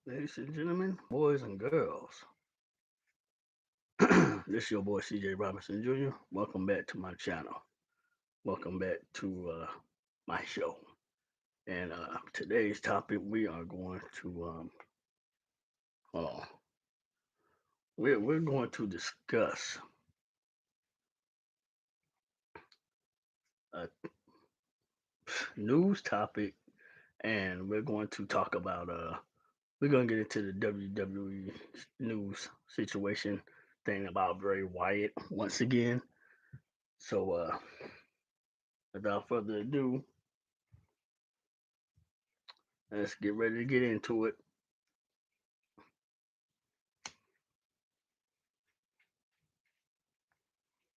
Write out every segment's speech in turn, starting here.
Ladies and gentlemen, boys and girls, this is your boy CJ Robinson Jr. Welcome back to my channel. Welcome back to my show. And today's topic, we are going to hold on. We're going to discuss a news topic, and we're going to talk about we're going to get into the WWE news situation thing about Bray Wyatt once again. So without further ado, let's get ready to get into it.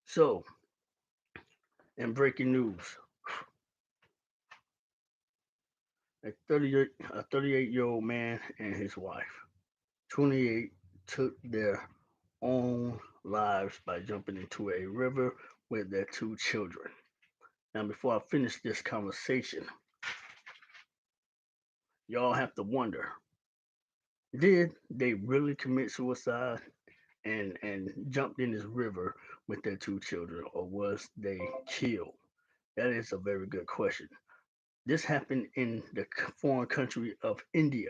So, in breaking news, a 38-year-old man and his wife, 28, took their own lives by jumping into a river with their two children. Now, before I finish this conversation, y'all have to wonder, did they really commit suicide and jumped in this river with their two children, or was they killed? That is a very good question. This happened in the foreign country of India.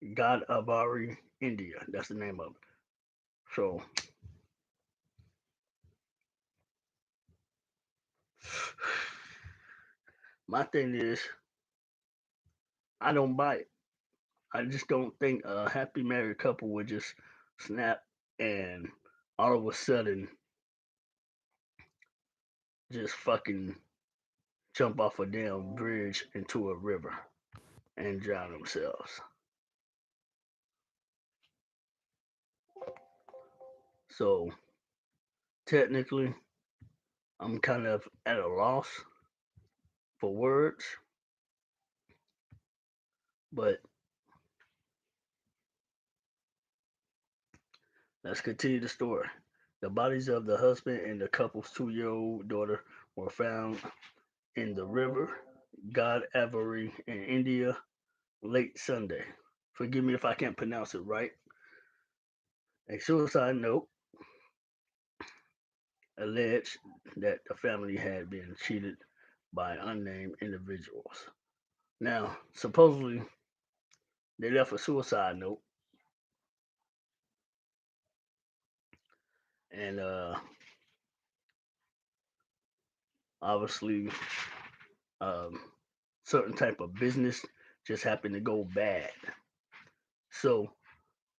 Godavari, India. That's the name of it. So my thing is, I don't buy it. I just don't think a happy married couple would just snap and all of a sudden just fucking jump off a damn bridge into a river and drown themselves. So technically, I'm kind of at a loss for words, but let's continue the story. The bodies of the husband and the couple's 2-year-old daughter were found in the river Godavari in India late Sunday. Forgive me if I can't pronounce it right. A suicide note alleged that the family had been cheated by unnamed individuals. Now, supposedly, they left a suicide note, and obviously, um, certain type of business just happened to go bad. So,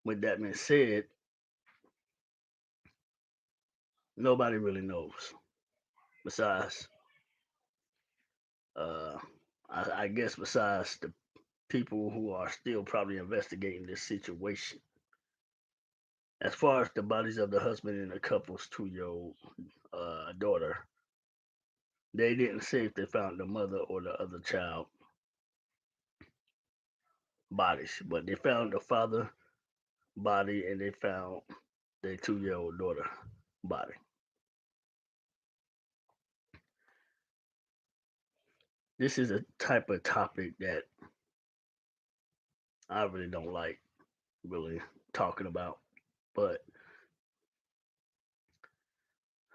with that being said, nobody really knows besides, uh, I guess, besides the people who are still probably investigating this situation. As far as the bodies of the husband and the couple's 2-year-old daughter, they didn't say if they found the mother or the other child bodies, but they found the father body and they found their 2-year-old daughter body. This is a type of topic that I really don't like really talking about, but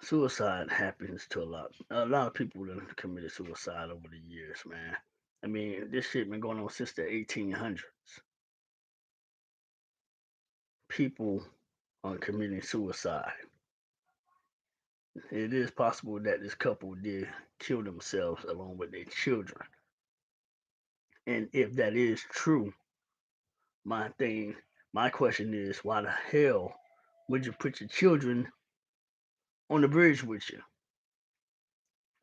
suicide happens to a lot of people that have committed suicide over the years, man. I mean, this shit been going on since the 1800s. People are committing suicide. It is possible that this couple did kill themselves along with their children. And if that is true, my thing, my question is, why the hell would you put your children on the bridge with you?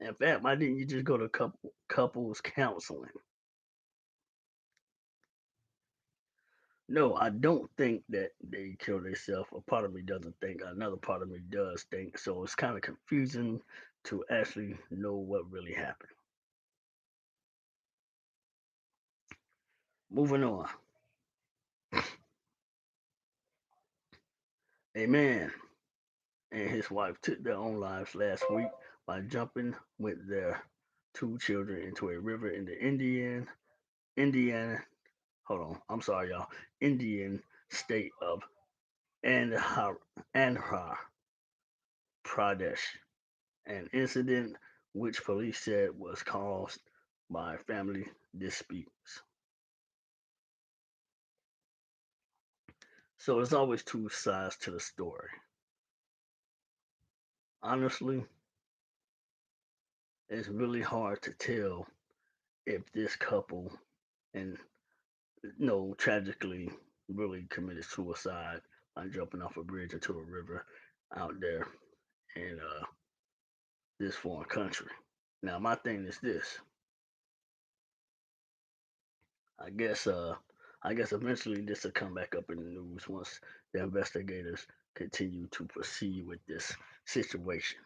In fact, why didn't you just go to couples counseling? No, I don't think that they killed themselves. A part of me doesn't think. Another part of me does think. So it's kind of confusing to actually know what really happened. Moving on. A man and his wife took their own lives last week by jumping with their two children into a river in the Indiana. Hold on, I'm sorry, y'all. Indian state of Andhra, Andhra Pradesh. An incident which police said was caused by family disputes. So there's always two sides to the story. Honestly, it's really hard to tell if this couple and no tragically really committed suicide by jumping off a bridge into a river out there in this foreign country. Now my thing is this. I guess uh I guess eventually this will come back up in the news once the investigators continue to proceed with this situation.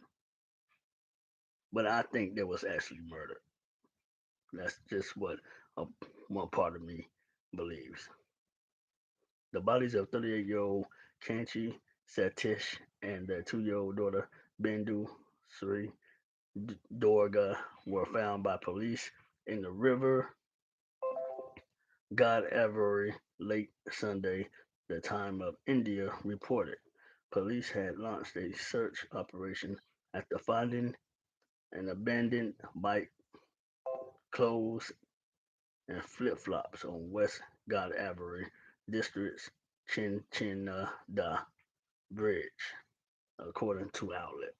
But I think there was actually murder. That's just what uh, one part of me believes. The bodies of 38-year-old Kanchi Satish and their 2-year-old daughter Bindu Sri Dorga were found by police in the river Godavari late Sunday, the time of India reported. Police had launched a search operation after finding an abandoned bike, clothes, and flip-flops on West Godavari District's Chinchinada Bridge, according to outlet.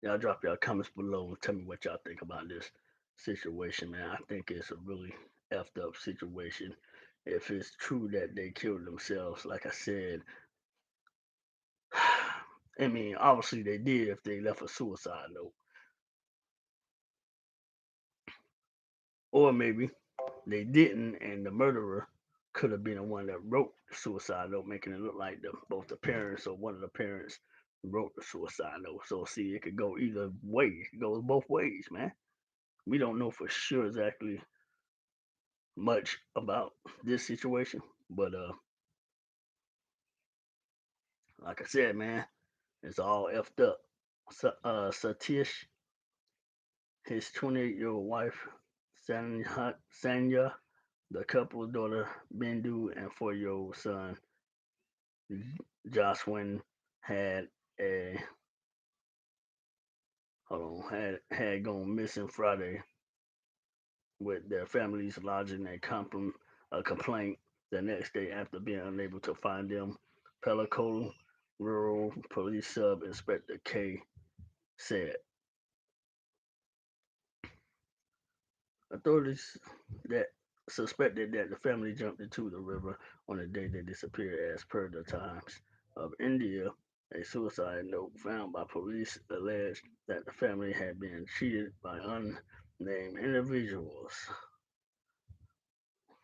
Y'all drop y'all comments below and tell me what y'all think about this situation, man. I think it's a really effed up situation. If it's true that they killed themselves, like I said, I mean, obviously they did if they left a suicide note. Or maybe they didn't, and the murderer could have been the one that wrote the suicide note, making it look like both the parents or one of the parents wrote the suicide note. So, see, it could go either way. It goes both ways, man. We don't know for sure exactly much about this situation, but like I said, man, it's all effed up. Satish, his 28-year-old wife, Sanya, the couple's daughter, Bindu, and 4-year-old son, Joswin, had a had gone missing Friday, with their families lodging a complaint the next day after being unable to find them. Pelico Rural Police Sub Inspector K said authorities that suspected that the family jumped into the river on the day they disappeared, as per the Times of India. A suicide note found by police alleged that the family had been cheated by unnamed individuals.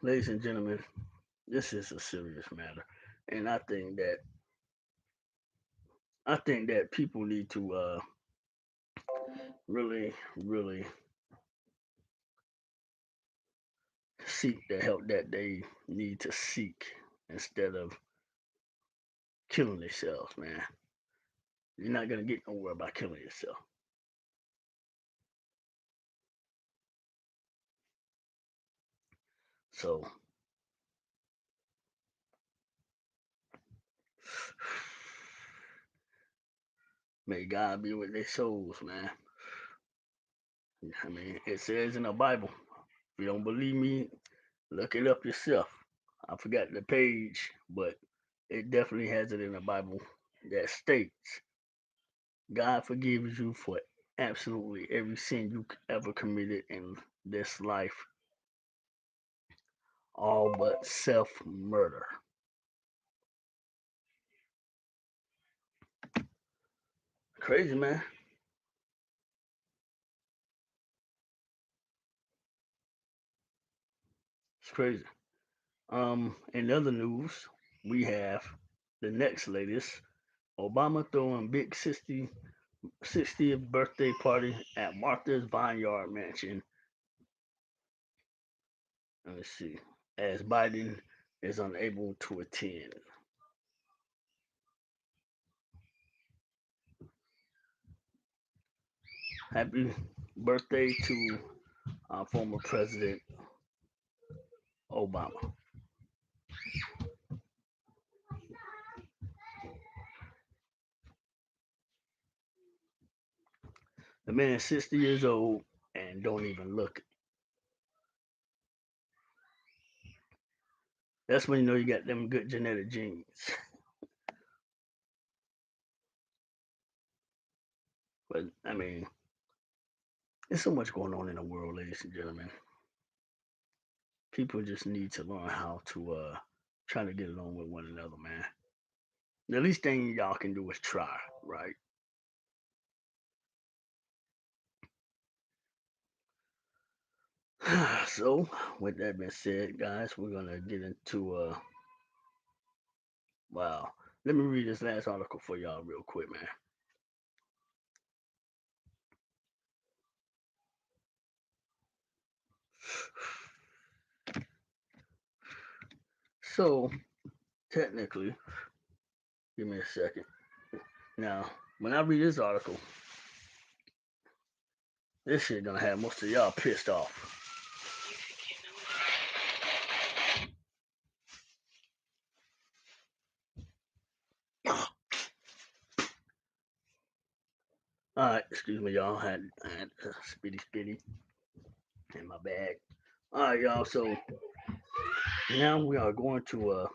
Ladies and gentlemen, this is a serious matter, and I think that people need to really, really seek the help that they need to seek instead of killing themselves, man. You're not gonna get nowhere by killing yourself. So may God be with their souls, man. I mean, it says in the Bible. If you don't believe me, look it up yourself. I forgot the page, but it definitely has it in the Bible that states God forgives you for absolutely every sin you ever committed in this life, all but self murder. Crazy, man. It's crazy. In other news, we have the next latest Obama throwing big 60th birthday party at Martha's Vineyard Mansion. Let's see. As Biden is unable to attend. Happy birthday to our former President Obama. The man is 60 years old and don't even look it. That's when you know you got them good genetic genes. But I mean, there's so much going on in the world, ladies and gentlemen. People just need to learn how to try to get along with one another, man. The least thing y'all can do is try, right? So, with that being said, guys, we're gonna get into wow. Let me read this last article for y'all real quick, man. So, technically, give me a second. Now, when I read this article, this shit gonna have most of y'all pissed off. All right, excuse me, y'all. I had spitty spitty in my bag. All right, y'all. So now we are going to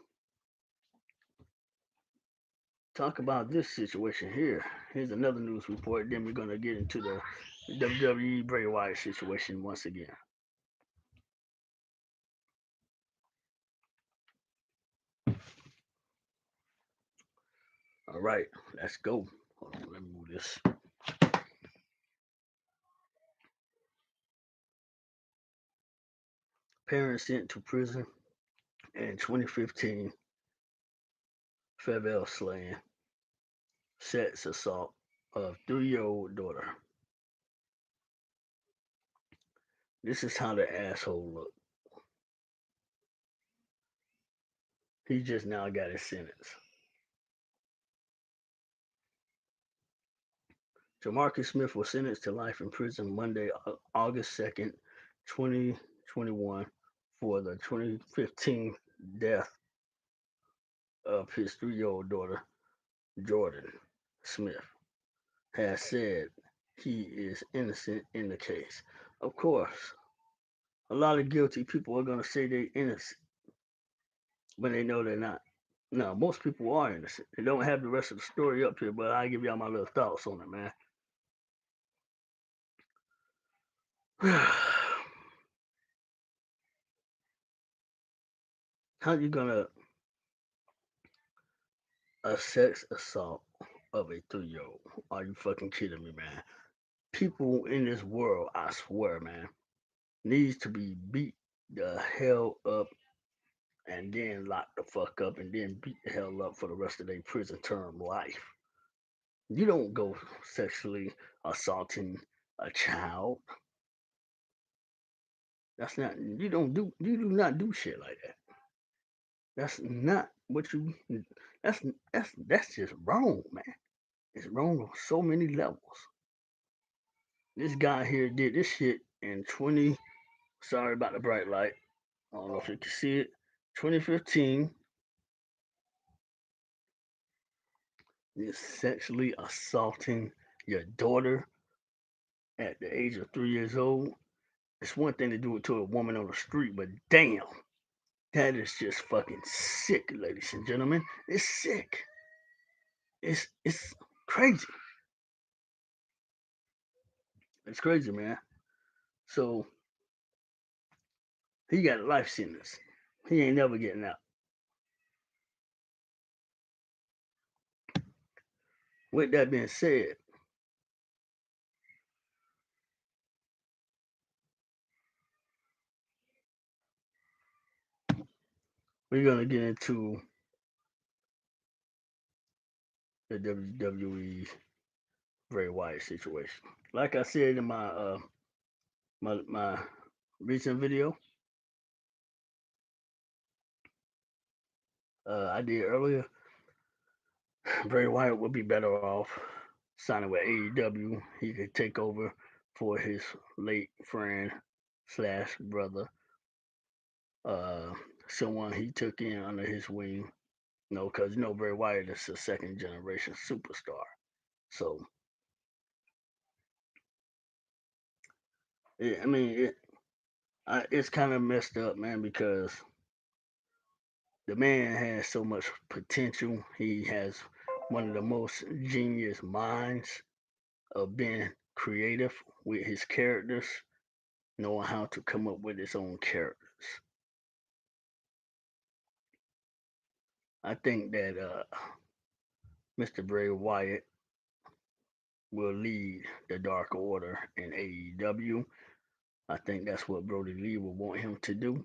talk about this situation here. Here's another news report. Then we're gonna get into the WWE Bray Wyatt situation once again. All right, let's go. Hold on, let me move this. Parent sent to prison in 2015. Fayetteville slaying sex assault of 3-year-old daughter. This is how the asshole looked. He just now got his sentence. Jamarcus Smith was sentenced to life in prison Monday, August 2nd, 2021, for the 2015 death of his 3-year-old daughter, Jordan Smith, has said he is innocent in the case. Of course, a lot of guilty people are going to say they're innocent when they know they're not. No, most people are innocent. They don't have the rest of the story up here, but I'll give y'all my little thoughts on it, man. How you gonna a sex assault of a 3-year-old? Are you fucking kidding me, man? People in this world, I swear, man, needs to be beat the hell up and then lock the fuck up and then beat the hell up for the rest of their prison term life. You don't go sexually assaulting a child. That's not you do not do shit like that. That's not what you that's that's just wrong, man. It's wrong on so many levels. This guy here did this shit in 20 sorry about the bright light. I don't know if you can see it. 2015 is sexually assaulting your daughter at the age of 3 years old. It's one thing to do it to a woman on the street, but damn, that is just fucking sick, ladies and gentlemen. It's sick. It's crazy. It's crazy, man. So he got a life sentence. He ain't never getting out. With that being said, we're gonna get into the WWE Bray Wyatt situation. Like I said in my recent video I did earlier, Bray Wyatt would be better off signing with AEW, he could take over for his late friend slash brother, uh, someone he took in under his wing. Because Bray Wyatt is a second generation superstar. So, I mean, it's kind of messed up, man, because the man has so much potential. He has one of the most genius minds of being creative with his characters, knowing how to come up with his own characters. I think that Mr. Bray Wyatt will lead the Dark Order in AEW. I think that's what Brody Lee will want him to do.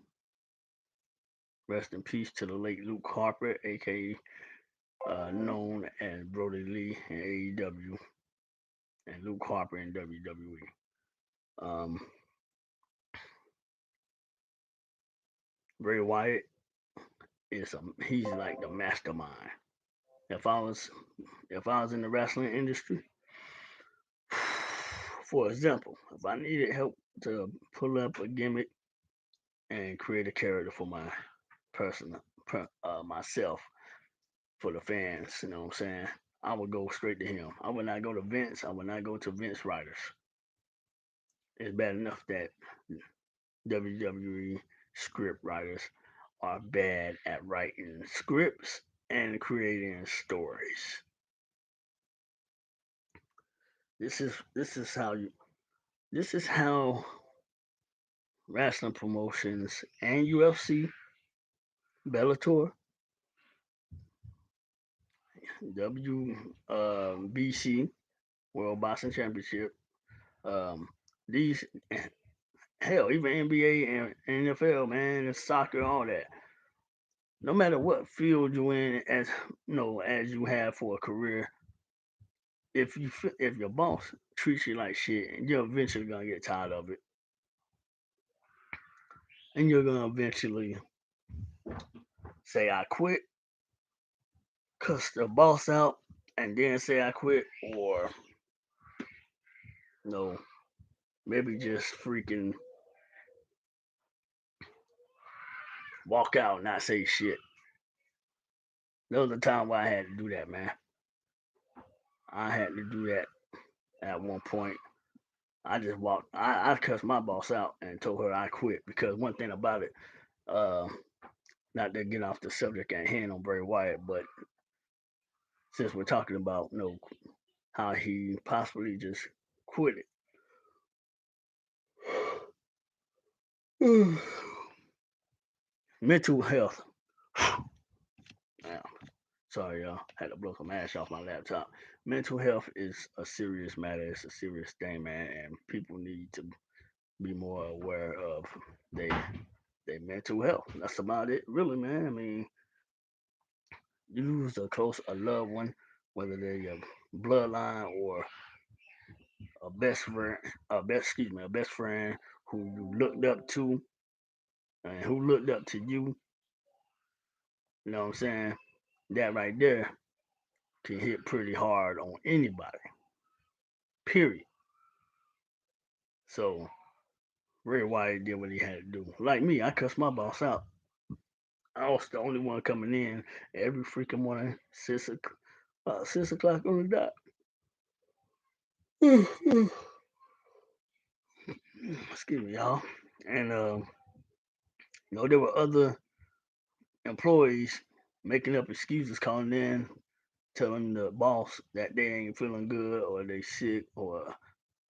Rest in peace to the late Luke Harper, aka known as Brody Lee in AEW and Luke Harper in WWE. Um, Bray Wyatt he's like the mastermind. If I was if I was in the wrestling industry, for example, if I needed help to pull up a gimmick and create a character for my personal myself for the fans, you know what I'm saying? I would go straight to him. I would not go to Vince. I would not go to Vince writers. It's bad enough that WWE script writers are bad at writing scripts and creating stories. This is how wrestling promotions and UFC, Bellator, WBC, World Boxing Championship, um, these hell, even NBA and NFL, man, and soccer, all that. No matter what field you're in, as you have for a career, if your boss treats you like shit, you're eventually gonna get tired of it, and you're gonna eventually say I quit, cuss the boss out, and then say I quit, or no, maybe just freaking walk out and not say shit. There was a time where I had to do that, man. I had to do that at one point. I just walked. I cussed my boss out and told her I quit because one thing about it, uh, not to get off the subject at hand on Bray Wyatt, but since we're talking about how he possibly just quit it, mental health. Damn, sorry y'all, had to blow some ash off my laptop. Mental health is a serious matter. It's a serious thing, man, and people need to be more aware of their their mental health. That's about it, really, man. I mean, you lose a loved one, whether they're your bloodline or a best friend, a best friend who you looked up to and who looked up to you. You know what I'm saying? That right there can hit pretty hard on anybody. Period. So Ray Wyatt did what he had to do. Like me, I cussed my boss out. I was the only one coming in every freaking morning, 6 o'clock on the dot. Excuse me, y'all. And there were other employees making up excuses, calling in, telling the boss that they ain't feeling good or they sick or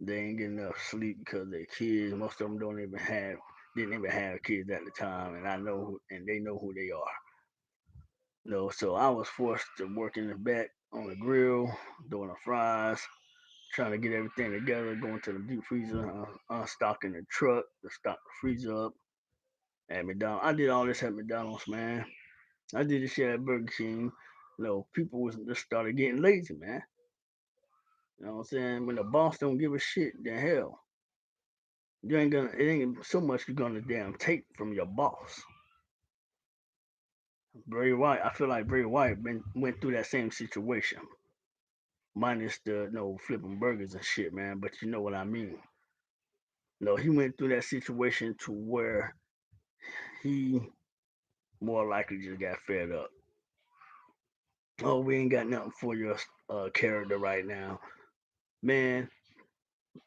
they ain't getting enough sleep because their kids. Most of them didn't even have kids at the time, and and they know who they are. So I was forced to work in the back on the grill, doing the fries, trying to get everything together, going to the deep freezer, unstocking the truck to stock the freezer up at McDonald's. I did all this at McDonald's, man. I did this shit at Burger King. People was just started getting lazy, man. You know what I'm saying? When the boss don't give a shit, then hell, it ain't so much you're gonna damn take from your boss. Bray Wyatt, I feel like Bray Wyatt went through that same situation. minus the flipping burgers and shit, man. But you know what I mean. No, he went through that situation to where he more likely just got fed up. Oh, we ain't got nothing for your character right now, man.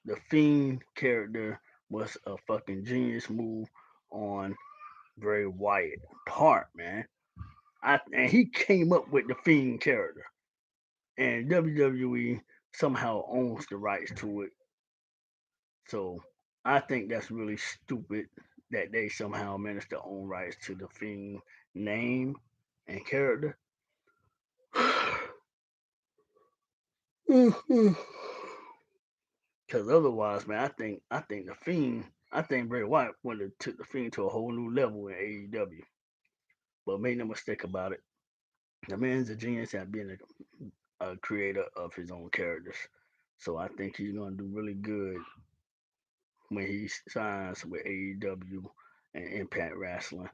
The Fiend character was a fucking genius move on Bray Wyatt part, man. And he came up with the Fiend character, and WWE somehow owns the rights to it. So I think that's really stupid that they somehow managed to own rights to the Fiend name and character. Because otherwise, man, I think the Fiend, I think Bray Wyatt would have took the Fiend to a whole new level in AEW. But make no mistake about it, the man's a genius at being a creator of his own characters. So I think he's gonna do really good when he signs with AEW and Impact Wrestling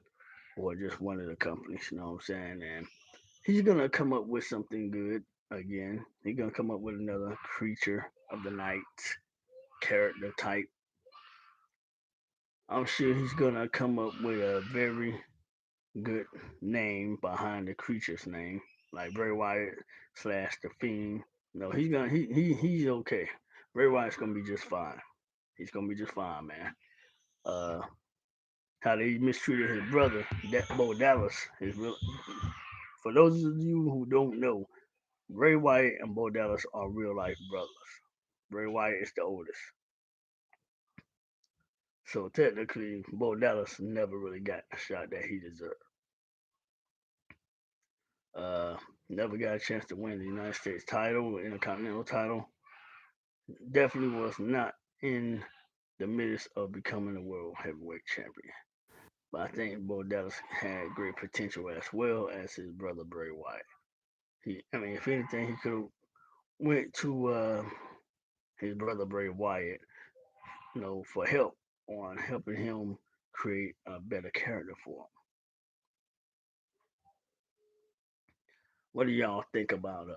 or just one of the companies. You know what I'm saying? And he's gonna come up with something good again. He's gonna come up with another creature of the night character type. I'm sure he's gonna come up with a very good name behind the creature's name, like Bray Wyatt slash the Fiend. No, he's okay. Bray Wyatt's gonna be just fine. He's gonna be just fine, man. Uh, how they mistreated his brother, Bo Dallas. For those of you who don't know, Bray Wyatt and Bo Dallas are real life brothers. Bray Wyatt is the oldest, so technically, Bo Dallas never really got the shot that he deserved. Uh, Never got a chance to win the United States title, the Intercontinental title. Definitely was not in the midst of becoming a world heavyweight champion. But I think Bo Dallas had great potential as well as his brother Bray Wyatt. I mean, if anything, he could have went to his brother Bray Wyatt, for help on helping him create a better character for him. What do y'all think about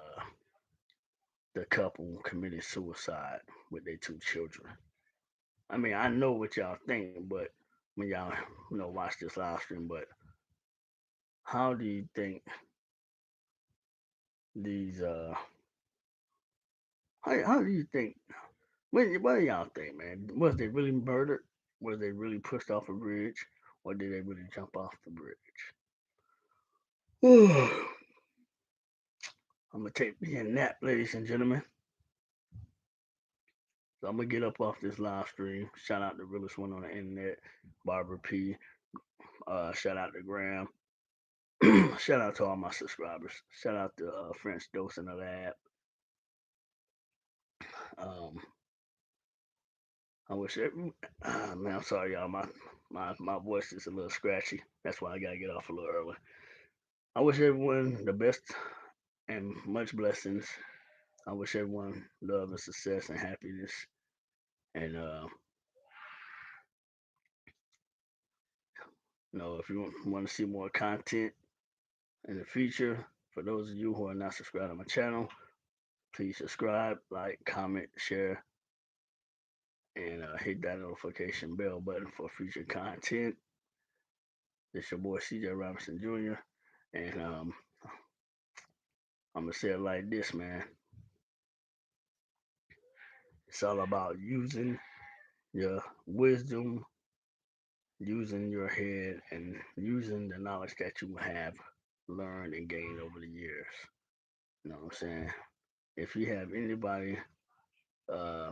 the couple committing suicide with their two children? I mean, I know what y'all think, but when y'all watch this live stream, but how do you think these how do you think what do y'all think, man? Was they really murdered? Was they really pushed off a bridge? Or did they really jump off the bridge? I'm gonna take me a nap, ladies and gentlemen. So I'm gonna get up off this live stream. Shout out the realest one on the internet, Barbara P. Shout out to Graham. Shout out to all my subscribers. Shout out to French Dose in the Lab. Um, I wish every man. I'm sorry, y'all. My voice is a little scratchy. That's why I gotta get off a little early. I wish everyone the best and much blessings. I wish everyone love and success and happiness. And if you want to see more content in the future, for those of you who are not subscribed to my channel, please subscribe, like, comment, share, and hit that notification bell button for future content. This your boy CJ Robinson Jr. And I'm gonna say it like this, man. It's all about using your wisdom, using your head, and using the knowledge that you have learned and gained over the years. You know what I'm saying? If you have anybody, uh,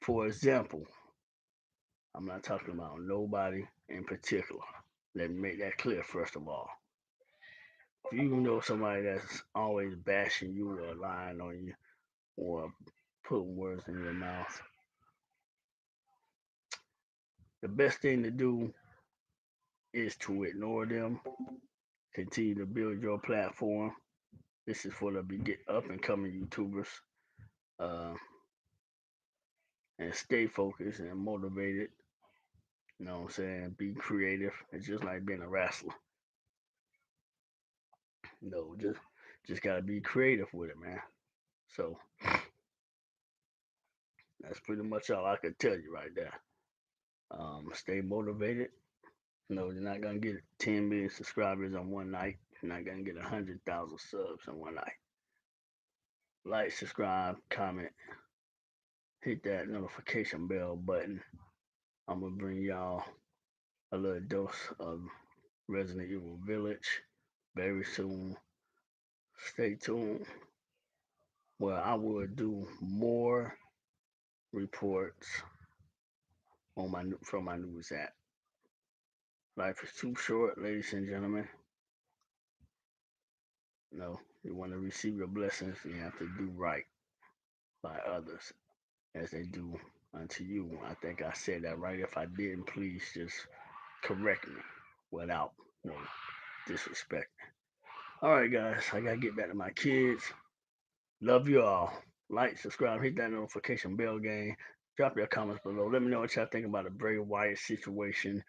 for example, I'm not talking about nobody in particular. Let me make that clear first of all. If you know somebody that's always bashing you or lying on you or putting words in your mouth, the best thing to do is to ignore them, continue to build your platform. This is for the up and coming YouTubers, uh, and stay focused and motivated. You know what I'm saying? Be creative. It's just like being a wrestler. No, just gotta be creative with it, man. So that's pretty much all I can tell you right there. Stay motivated. No, you're not gonna get 10 million subscribers on one night. You're not gonna get 100,000 subs in one night. Like, subscribe, comment, hit that notification bell button. I'm gonna bring y'all a little dose of Resident Evil Village very soon. Stay tuned. Well, I will do more reports on from my news app. Life is too short, ladies and gentlemen. No, you want to receive your blessings, you have to do right by others as they do unto you. I think I said that right. If I didn't, please just correct me without no disrespect. All right, guys, I gotta get back to my kids. Love you all. Like, subscribe, hit that notification bell, gang. Drop your comments below. Let me know what y'all think about the Bray Wyatt situation.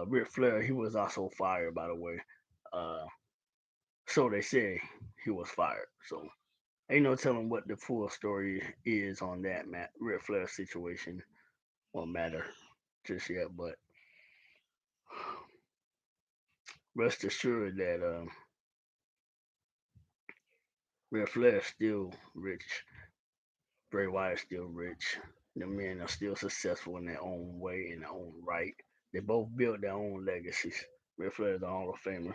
Ric Flair, he was also fired, by the way. Uh, so they say he was fired. So ain't no telling what the full story is on that Ric Flair situation or matter just yet. But rest assured that Ric Flair is still rich. Bray Wyatt is still rich. The men are still successful in their own way, in their own right. They both built their own legacies. Ric Flair is a Hall of Famer.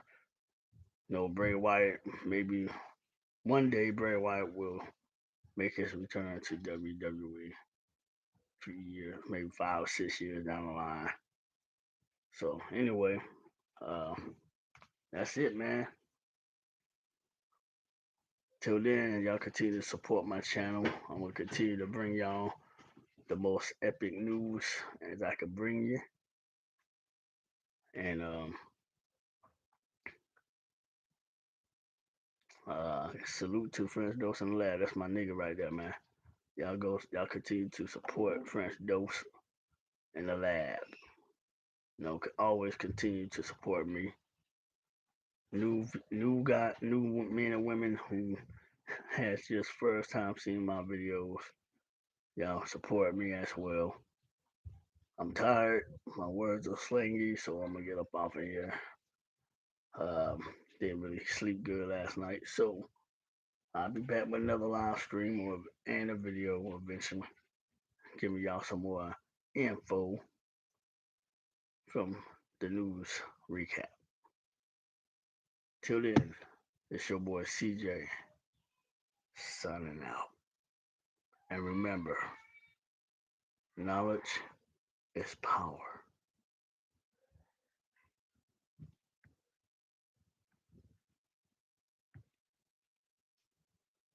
No, Bray Wyatt, maybe one day Bray Wyatt will make his return to WWE. 3 years, maybe 5 or 6 years down the line. So anyway, uh, that's it, man. Till then, y'all continue to support my channel. I'm gonna continue to bring y'all the most epic news as I can bring you. And salute to French Dose and Lab. That's my nigga right there, man. Y'all continue to support French Dose and the Lab. You know, always continue to support me. New men and women who has just first time seeing my videos. Y'all support me as well. I'm tired. My words are slingy, so I'm gonna get up off of here. Um, didn't really sleep good last night, so I'll be back with another live stream and a video eventually, giving y'all some more info from the news recap. Till then, it's your boy CJ signing out. And remember, knowledge is power.